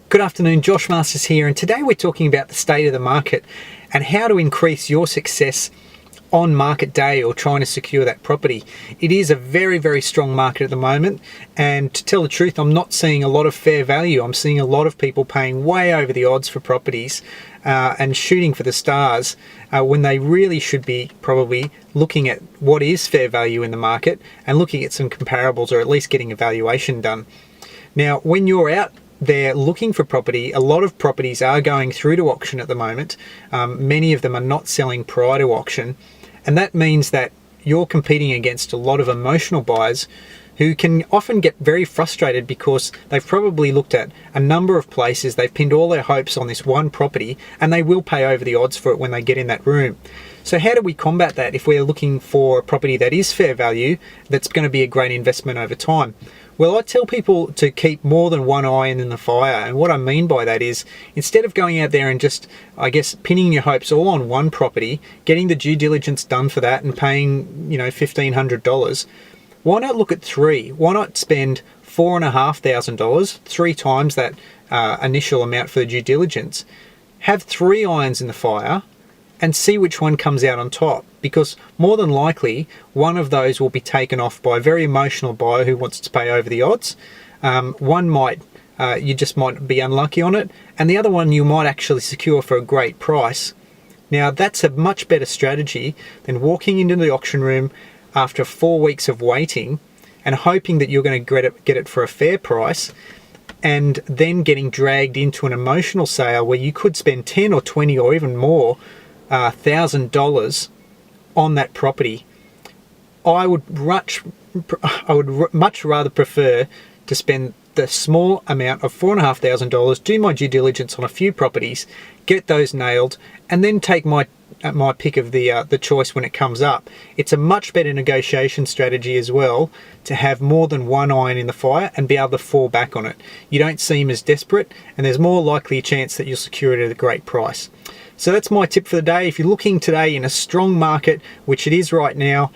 Good afternoon, Josh Masters here, and today we're talking about the state of the market and how to increase your success on market day or trying to secure that property. It is a very strong market at the moment, and to tell the truth, I'm not seeing a lot of fair value. I'm seeing a lot of people paying way over the odds for properties and shooting for the stars when they really should be probably looking at what is fair value in the market and looking at some comparables, or at least getting a valuation done. Now, when you're out there looking for property, a lot of properties are going through to auction at the moment. Many of them are not selling prior to auction, and that means that you're competing against a lot of emotional buyers who can often get very frustrated because they've probably looked at a number of places, they've pinned all their hopes on this one property, and they will pay over the odds for it when they get in that room. So how do we combat that if we're looking for a property that is fair value, that's going to be a great investment over time? Well, I tell people to keep more than one iron in the fire, and what I mean by that is, instead of going out there and just, I guess, pinning your hopes all on one property, getting the due diligence done for that and paying, $1,500, why not look at three? Why not spend $4,500, 3 times that initial amount for the due diligence? Have 3 irons in the fire and see which one comes out on top, because more than likely one of those will be taken off by a very emotional buyer who wants to pay over the odds. One might, you just might be unlucky on it, and the other one you might actually secure for a great price. Now, that's a much better strategy than walking into the auction room after 4 weeks of waiting and hoping that you're going to get it for a fair price, and then getting dragged into an emotional sale where you could spend 10 or 20 or even more $1,000 on that property. I would much rather prefer to spend the small amount of $4,500, do my due diligence on a few properties, get those nailed, and then take my pick of the choice when it comes up. It's a much better negotiation strategy as well to have more than one iron in the fire and be able to fall back on it. You don't seem as desperate, and there's more likely a chance that you'll secure it at a great price. So that's my tip for the day. If you're looking today in a strong market, which it is right now,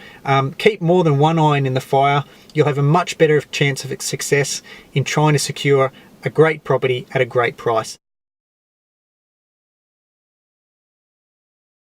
keep more than one iron in the fire. You'll have a much better chance of success in trying to secure a great property at a great price.